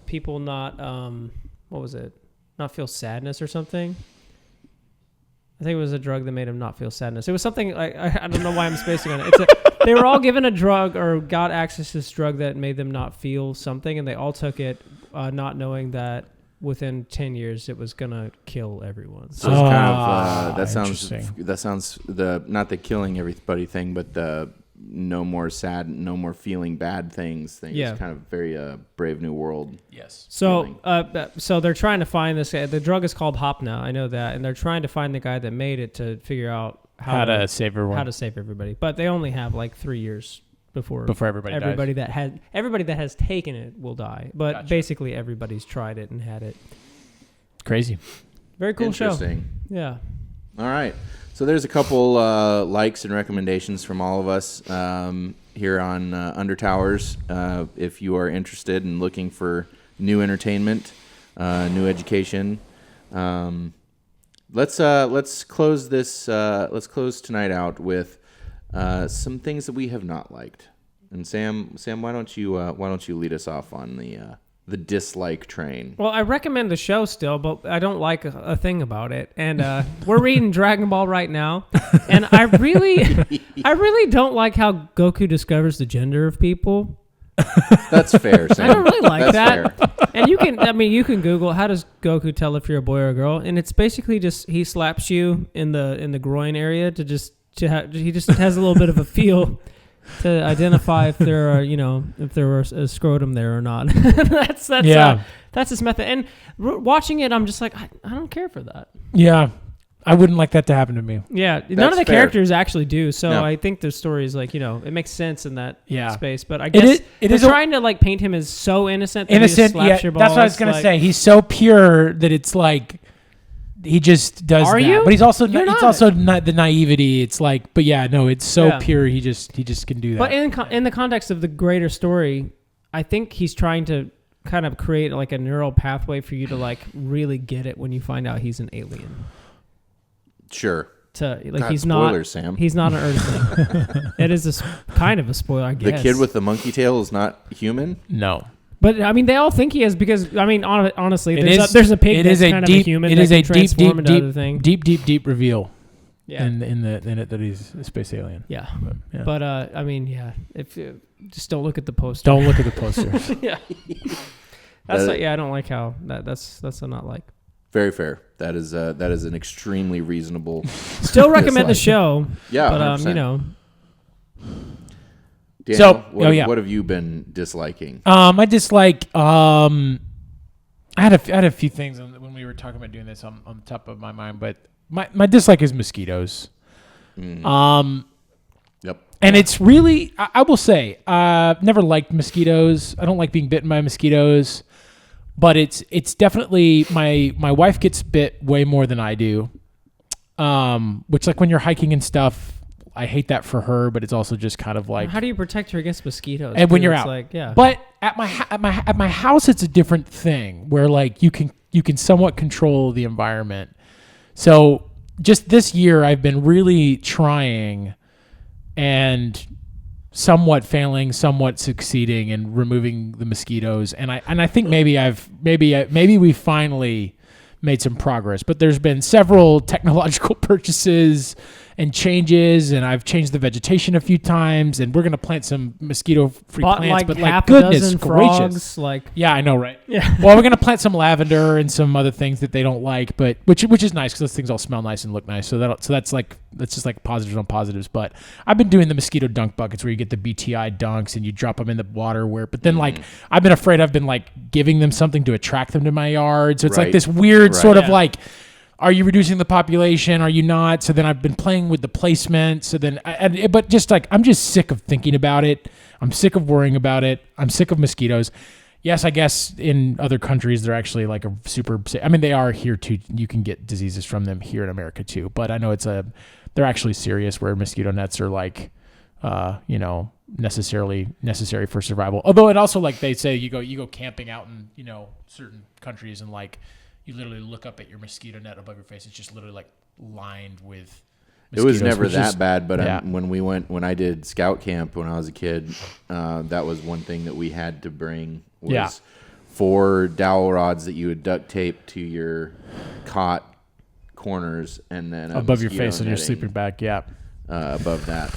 Speaker 3: people not what was it? Not feel sadness or something. I think it was a drug that made him not feel sadness. It was something like I don't know why I'm spacing on it. They were all given a drug or got access to this drug that made them not feel something, and they all took it, not knowing that within 10 years it was gonna kill everyone.
Speaker 2: So it's kind of
Speaker 1: interesting.
Speaker 2: that sounds the not the killing everybody thing, but the no more sad, no more feeling bad things thing.
Speaker 3: Yeah.
Speaker 2: It's kind of very Brave New World.
Speaker 1: Yes.
Speaker 3: So, so they're trying to find this guy. The drug is called Hopna. I know that, and they're trying to find the guy that made it to figure out
Speaker 1: How to save everyone.
Speaker 3: How to save everybody. But they only have like 3 years before
Speaker 1: everybody dies.
Speaker 3: Everybody that has taken it will die. But basically everybody's tried it and had it.
Speaker 1: Crazy.
Speaker 3: Very cool show.
Speaker 2: Interesting.
Speaker 3: Yeah.
Speaker 2: All right. So there's a couple likes and recommendations from all of us here on Undertowers. If you are interested in looking for new entertainment, new education, let's close this. Let's close tonight out with some things that we have not liked. And Sam, why don't you lead us off on the dislike train?
Speaker 3: Well, I recommend the show still, but I don't like a thing about it. And we're reading Dragon Ball right now, and I really don't like how Goku discovers the gender of people.
Speaker 2: That's fair, Sam.
Speaker 3: I don't really like that.
Speaker 2: Fair.
Speaker 3: And you can Google how does Goku tell if you're a boy or a girl, and it's basically just he slaps you in the groin area he just has a little bit of a feel to identify if there are if there was a scrotum there or not. that's his method. And watching it, I'm just like I don't care for that.
Speaker 1: Yeah. I wouldn't like that to happen to me.
Speaker 3: Yeah, none of the characters actually do. So I think the story is like, it makes sense in that space. But I guess they're trying to like paint him as so innocent. That he just slaps your balls.
Speaker 1: That's what I was gonna say. He's so pure that it's like he just does that.
Speaker 3: You?
Speaker 1: But he's also not the naivety. It's like, but yeah, no, it's so pure. He just can do that.
Speaker 3: But in the context of the greater story, I think he's trying to kind of create like a neural pathway for you to like really get it when you find out he's an alien.
Speaker 2: Sure.
Speaker 3: He's
Speaker 2: spoilers, Sam.
Speaker 3: He's not an Earthling. It is kind of a spoiler, I guess.
Speaker 2: The kid with the monkey tail is not human?
Speaker 1: No.
Speaker 3: But I mean, they all think he is because I mean, honestly, there's a pig that's kind of a human. It is a
Speaker 1: deep reveal.
Speaker 3: Yeah.
Speaker 1: In it that he's a space alien.
Speaker 3: Yeah. But I mean, if you just don't look at the poster.
Speaker 1: Don't look at the posters.
Speaker 3: Yeah. I don't like how that's a not like.
Speaker 2: Very fair. That is an extremely reasonable.
Speaker 3: Still recommend the show.
Speaker 2: Yeah,
Speaker 3: but
Speaker 2: 100%.
Speaker 1: Daniel,
Speaker 2: what have you been disliking?
Speaker 1: I dislike. I had a few things when we were talking about doing this on top of my mind, but my dislike is mosquitoes.
Speaker 2: Yep.
Speaker 1: And it's really, I will say, I've never liked mosquitoes. I don't like being bitten by mosquitoes. But it's definitely my wife gets bit way more than I do, which like when you're hiking and stuff, I hate that for her. But it's also just kind of like
Speaker 3: how do you protect her against mosquitoes?
Speaker 1: And when you're out,
Speaker 3: like,
Speaker 1: But at my house, it's a different thing where like you can somewhat control the environment. So just this year, I've been really trying and somewhat failing, somewhat succeeding in removing the mosquitoes, and I think maybe we finally made some progress. But there's been several technological purchases and changes, and I've changed the vegetation a few times, and we're gonna plant some mosquito-free plants. But like goodness gracious, I know, right?
Speaker 3: Yeah.
Speaker 1: Well, we're gonna plant some lavender and some other things that they don't like, but which is nice because those things all smell nice and look nice. So that's just like positives on positives. But I've been doing the mosquito dunk buckets where you get the BTI dunks and you drop them in the water. But then like I've been afraid I've been like giving them something to attract them to my yard. So it's like this weird sort of like. Are you reducing the population? Are you not? So then I've been playing with the placement. So then, but just like, I'm just sick of thinking about it. I'm sick of worrying about it. I'm sick of mosquitoes. Yes, I guess in other countries, they're actually like a super, I mean, they are here too. You can get diseases from them here in America too. But I know they're actually serious where mosquito nets are like, necessary for survival. Although it also like they say you go camping out in, certain countries and like, you literally look up at your mosquito net above your face. It's just literally like lined with mosquitoes.
Speaker 2: It was never that bad, but when I did scout camp when I was a kid, that was one thing that we had to bring was 4 dowel rods that you would duct tape to your cot corners and then
Speaker 1: above your face on your sleeping bag. Yeah,
Speaker 2: above that.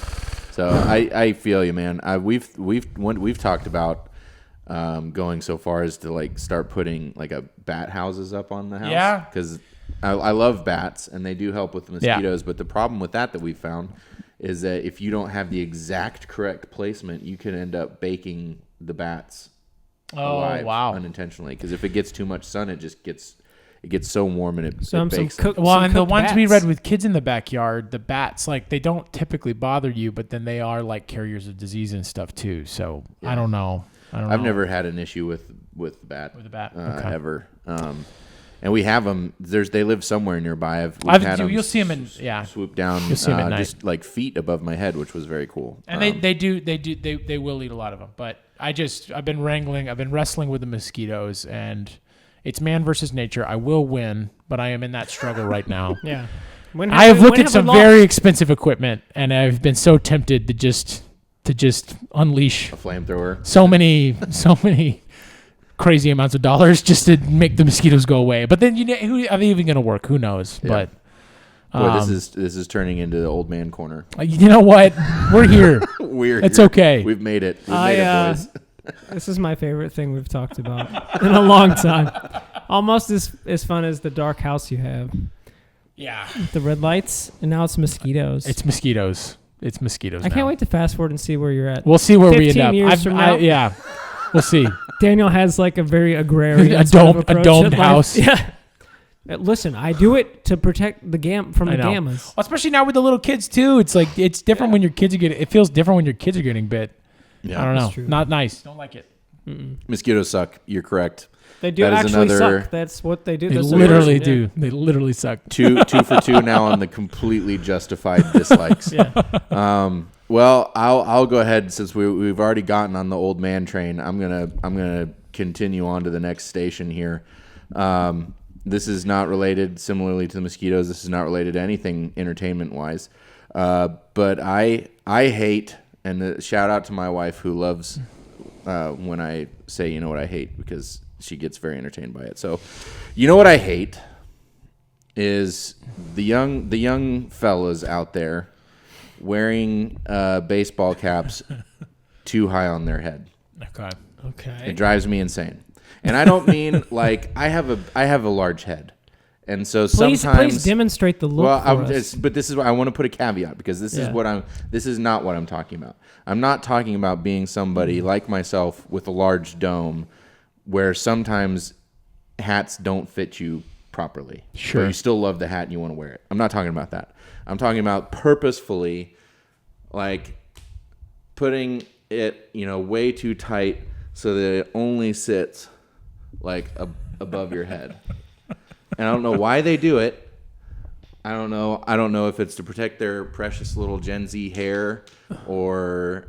Speaker 2: So I feel you, man. We've talked about. Going so far as to like start putting like a bat houses up on the house.
Speaker 1: Yeah.
Speaker 2: Because I love bats and they do help with the mosquitoes. But the problem with that we found is that if you don't have the exact correct placement, you can end up baking the bats alive unintentionally. Because if it gets too much sun, it it gets so warm and it
Speaker 3: Some
Speaker 2: bakes.
Speaker 3: cooked.
Speaker 1: Well, and the
Speaker 3: cooked
Speaker 1: ones we
Speaker 3: bats.
Speaker 1: read with kids in the backyard, the bats, like they don't typically bother you, but then they are like carriers of disease and stuff too. So I don't know.
Speaker 2: I've never had an issue with the bat.
Speaker 1: With the bat,
Speaker 2: ever. And we have them. They live somewhere nearby.
Speaker 1: You'll see them in
Speaker 2: swoop down.
Speaker 1: You'll see them at night.
Speaker 2: Just like feet above my head, which was very cool.
Speaker 1: And they will eat a lot of them. But I've been wrestling with the mosquitoes, and it's man versus nature. I will win, but I am in that struggle right now.
Speaker 3: Yeah.
Speaker 1: I have looked at some very expensive equipment, and I've been so tempted to just unleash
Speaker 2: a flamethrower.
Speaker 1: So many crazy amounts of dollars just to make the mosquitoes go away. But then who are they even going to work? Who knows?
Speaker 2: Yeah.
Speaker 1: But
Speaker 2: boy, this is turning into the old man corner.
Speaker 1: You know what? We're here. It's okay.
Speaker 2: We've made it. We've made it, boys.
Speaker 3: This is my favorite thing we've talked about in a long time. Almost as fun as the dark house you have.
Speaker 1: Yeah.
Speaker 3: The red lights, and now it's mosquitoes.
Speaker 1: It's mosquitoes. It's mosquitoes.
Speaker 3: I can't wait to fast forward and see where you're at.
Speaker 1: We'll see where we end up.
Speaker 3: 15 years from now.
Speaker 1: Yeah. We'll see.
Speaker 3: Daniel has like a very agrarian
Speaker 1: a domed house.
Speaker 3: Yeah. Listen, I do it to protect the from the gammas.
Speaker 1: Well, especially now with the little kids too. It's like it's different when your kids are getting. It feels different when your kids are getting bit.
Speaker 2: Yeah,
Speaker 1: I don't know.
Speaker 3: True.
Speaker 1: Not nice. Don't like it.
Speaker 2: Mosquitoes suck. You're correct.
Speaker 3: They do actually suck. That's what they do.
Speaker 1: They literally do. They literally suck.
Speaker 2: Two for two now on the completely justified dislikes.
Speaker 3: Yeah.
Speaker 2: Well, I'll go ahead since we've already gotten on the old man train. I'm gonna continue on to the next station here. This is not related, similarly to the mosquitoes. This is not related to anything entertainment wise. But I hate, and shout out to my wife who loves when I say you know what I hate because she gets very entertained by it. So, you know what I hate is the young fellas out there wearing baseball caps too high on their head.
Speaker 1: Okay.
Speaker 2: It drives me insane. And I don't mean like I have a large head. And so sometimes
Speaker 3: please demonstrate the look for us.
Speaker 2: But this is what I want to put a caveat because this is not what I'm talking about. I'm not talking about being somebody like myself with a large dome where sometimes hats don't fit you properly.
Speaker 1: Sure.
Speaker 2: But you still love the hat and you want to wear it. I'm not talking about that. I'm talking about purposefully like putting it, way too tight so that it only sits like above your head. And I don't know why they do it. I don't know if it's to protect their precious little Gen Z hair or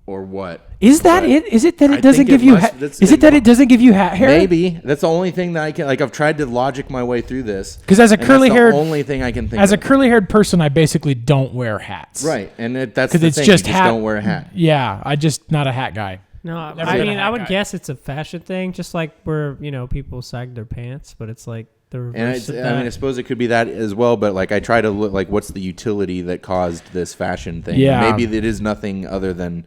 Speaker 2: what.
Speaker 1: Is that it? Is it that it doesn't give you? It doesn't give you hat hair?
Speaker 2: Maybe that's the only thing that I can. Like I've tried to logic my way through this.
Speaker 1: Because as a curly-haired,
Speaker 2: only thing I can think.
Speaker 1: As a curly-haired person, I basically don't wear hats.
Speaker 2: Right, and that's the
Speaker 1: it's
Speaker 2: thing.
Speaker 1: Just
Speaker 2: you just don't wear a hat.
Speaker 1: Yeah, I just not a hat guy.
Speaker 3: No, I would guess it's a fashion thing, just like where people sag their pants, but it's like the reverse.
Speaker 2: And I suppose it could be that as well. But like I try to look like what's the utility that caused this fashion thing?
Speaker 1: Yeah,
Speaker 2: maybe it is nothing other than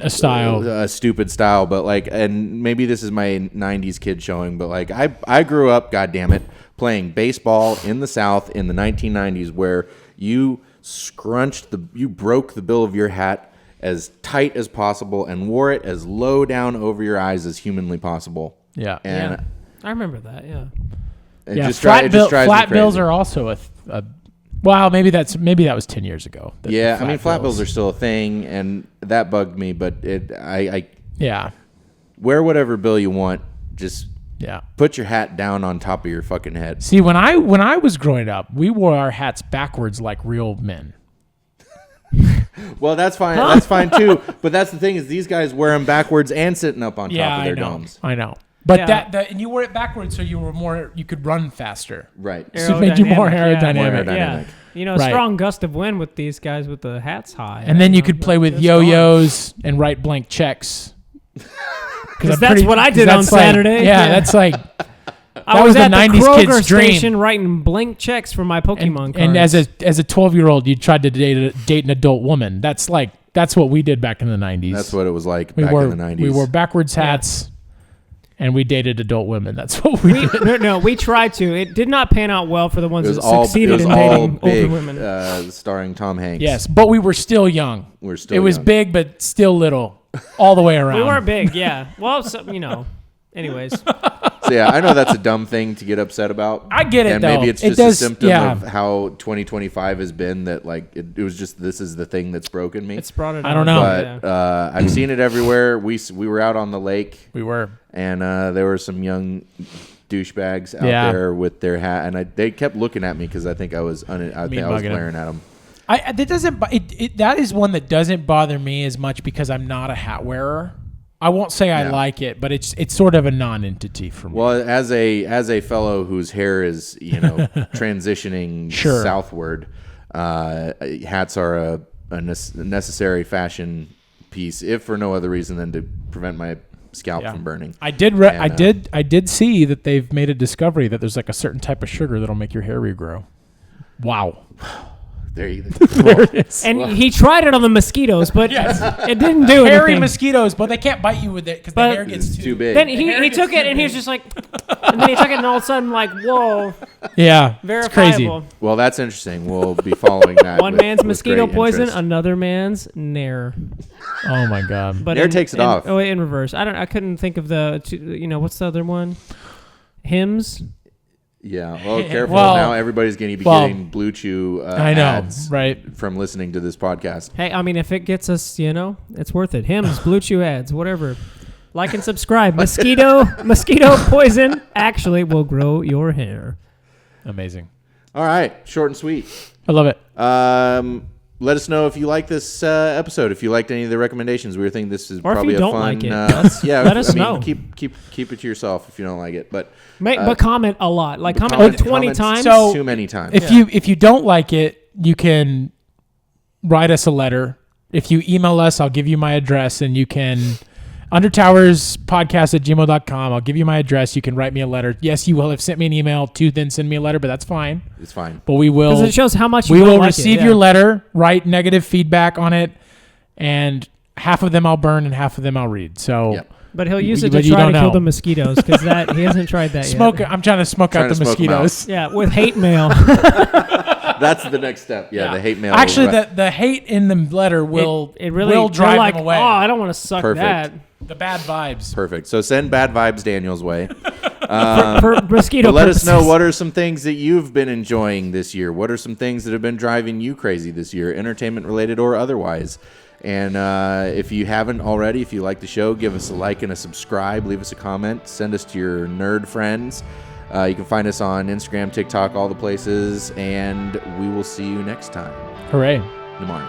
Speaker 1: a style,
Speaker 2: a stupid style. But like, and maybe this is my '90s kid showing. But like, I grew up, goddammit, playing baseball in the South in the 1990s, where you broke the bill of your hat as tight as possible and wore it as low down over your eyes as humanly possible.
Speaker 1: Yeah.
Speaker 2: And
Speaker 3: I remember that. Yeah.
Speaker 1: Flat bills are also well, maybe that was 10 years ago.
Speaker 2: Yeah. I mean, flat bills are still a thing and that bugged me, but wear whatever bill you want. Just put your hat down on top of your fucking head.
Speaker 1: See, when I was growing up, we wore our hats backwards like real men.
Speaker 2: Well, that's fine. That's fine too. But that's the thing is these guys wear them backwards and sitting up on top of their domes.
Speaker 1: I know. But and you wore it backwards, so you could run faster.
Speaker 2: Right.
Speaker 1: So it made you more aerodynamic.
Speaker 3: Yeah. Strong gust of wind with these guys with the hats high.
Speaker 1: And then you could play with yo-yos and write blank checks.
Speaker 3: Because that's what I did on Saturday.
Speaker 1: That's like.
Speaker 3: I was at the 90s kid's dream writing blank checks for my Pokemon cards.
Speaker 1: And as a 12-year-old, you tried to date an adult woman. That's what we did back in the 90s.
Speaker 2: That's what it was like back in the 90s.
Speaker 1: We wore backwards hats, and we dated adult women. That's what we did.
Speaker 3: No, we tried to. It did not pan out well for the ones that succeeded in dating older women.
Speaker 2: Starring Tom Hanks.
Speaker 1: Yes, but we were still young. It was big, but still little, all the way around.
Speaker 3: We weren't big, yeah. Well, anyways.
Speaker 2: So yeah, I know that's a dumb thing to get upset about.
Speaker 1: I get it,
Speaker 2: and
Speaker 1: though.
Speaker 2: maybe it's
Speaker 1: It
Speaker 2: just
Speaker 1: does-
Speaker 2: a symptom
Speaker 1: yeah.
Speaker 2: of how 2025 has been. That like it was just this is the thing that's broken me.
Speaker 3: It's brought it.
Speaker 1: I don't
Speaker 3: on.
Speaker 1: know.
Speaker 2: But I've seen it everywhere. We were out on the lake,
Speaker 1: We were.
Speaker 2: and there were some young douchebags out
Speaker 1: Yeah.
Speaker 2: there with their hat, and they kept looking at me because I think I was glaring at them.
Speaker 1: That doesn't. That is one that doesn't bother me as much because I'm not a hat wearer. I won't say I like it, but it's sort of a non-entity for me.
Speaker 2: Well, as a fellow whose hair is transitioning southward, hats are a necessary fashion piece, if for no other reason than to prevent my scalp from burning.
Speaker 1: I did see that they've made a discovery that there's like a certain type of sugar that'll make your hair regrow. Wow.
Speaker 2: There you go.
Speaker 1: There it is.
Speaker 3: And he tried it on the mosquitoes, but it didn't do
Speaker 1: Hairy
Speaker 3: anything.
Speaker 1: mosquitoes, but they can't bite you with it because the hair gets
Speaker 2: too big.
Speaker 3: Then he took it and he was just like, and then he took it and all of a sudden like, whoa,
Speaker 1: Yeah, it's
Speaker 3: verifiable.
Speaker 1: crazy.
Speaker 2: Well, that's interesting. We'll be following that.
Speaker 3: One man's
Speaker 2: with
Speaker 3: mosquito
Speaker 2: great
Speaker 3: poison,
Speaker 2: interest.
Speaker 3: another man's nair.
Speaker 1: Oh my god.
Speaker 3: But
Speaker 2: Nair takes it off.
Speaker 3: Oh, in reverse. I couldn't think of what's the other one? Hymns.
Speaker 2: Yeah. Well, careful.
Speaker 1: Well-
Speaker 2: now everybody's going to be getting Blue Chew
Speaker 1: I know,
Speaker 2: ads
Speaker 1: right?
Speaker 2: from listening to this podcast.
Speaker 3: Hey, I mean, if it gets us, it's worth it. Hymns, Blue Chew ads, whatever. Like and subscribe. Mosquito poison actually will grow your hair.
Speaker 1: Amazing.
Speaker 2: All right. Short and sweet.
Speaker 1: I love it.
Speaker 2: Let us know if you like this episode. If you liked any of the recommendations, we were thinking this is
Speaker 3: Or if
Speaker 2: probably
Speaker 3: you
Speaker 2: a
Speaker 3: don't
Speaker 2: fun.
Speaker 3: like it.
Speaker 2: Let
Speaker 3: us know.
Speaker 2: Keep it to yourself if you don't like it. But
Speaker 3: But comment a lot. Like comment
Speaker 2: comment-
Speaker 3: 20
Speaker 2: comments
Speaker 3: times.
Speaker 1: So-
Speaker 2: too many times.
Speaker 1: If you don't like it, you can write us a letter. If you email us, I'll give you my address, and you can undertowerspodcast@gmail.com. I'll give you my address. You can write me a letter. Yes, you will have sent me an email to then send me a letter, but that's fine.
Speaker 2: It's fine.
Speaker 1: But we will.
Speaker 3: Because it shows how much you
Speaker 1: We
Speaker 3: don't
Speaker 1: will
Speaker 3: like
Speaker 1: receive
Speaker 3: it,
Speaker 1: your letter, write negative feedback on it, and half of them I'll burn and half of them I'll read. So
Speaker 2: Yep.
Speaker 3: But he'll use it
Speaker 1: But
Speaker 3: to
Speaker 1: you
Speaker 3: try to
Speaker 1: don't
Speaker 3: kill
Speaker 1: know.
Speaker 3: the mosquitoes because he hasn't tried that
Speaker 1: smoke.
Speaker 3: yet.
Speaker 1: I'm trying to smoke
Speaker 2: Trying
Speaker 1: out
Speaker 2: to
Speaker 1: the
Speaker 2: smoke 'em out.
Speaker 1: mosquitoes.
Speaker 3: Yeah, with hate mail.
Speaker 2: That's the next step. Yeah, the hate mail.
Speaker 1: Actually, the hate in the letter will
Speaker 3: it really
Speaker 1: will drive
Speaker 3: you're like,
Speaker 1: them away.
Speaker 3: Oh, I don't want to suck
Speaker 2: Perfect.
Speaker 3: that.
Speaker 1: The bad vibes.
Speaker 2: Perfect. So send bad vibes Daniel's way.
Speaker 3: For mosquito
Speaker 2: But let us know
Speaker 3: purposes.
Speaker 2: what are some things that you've been enjoying this year. What are some things that have been driving you crazy this year, entertainment related or otherwise? And if you haven't already, if you like the show, give us a like and a subscribe. Leave us a comment. Send us to your nerd friends. You can find us on Instagram, TikTok, all the places. And we will see you next time.
Speaker 1: Hooray.
Speaker 2: Good morning.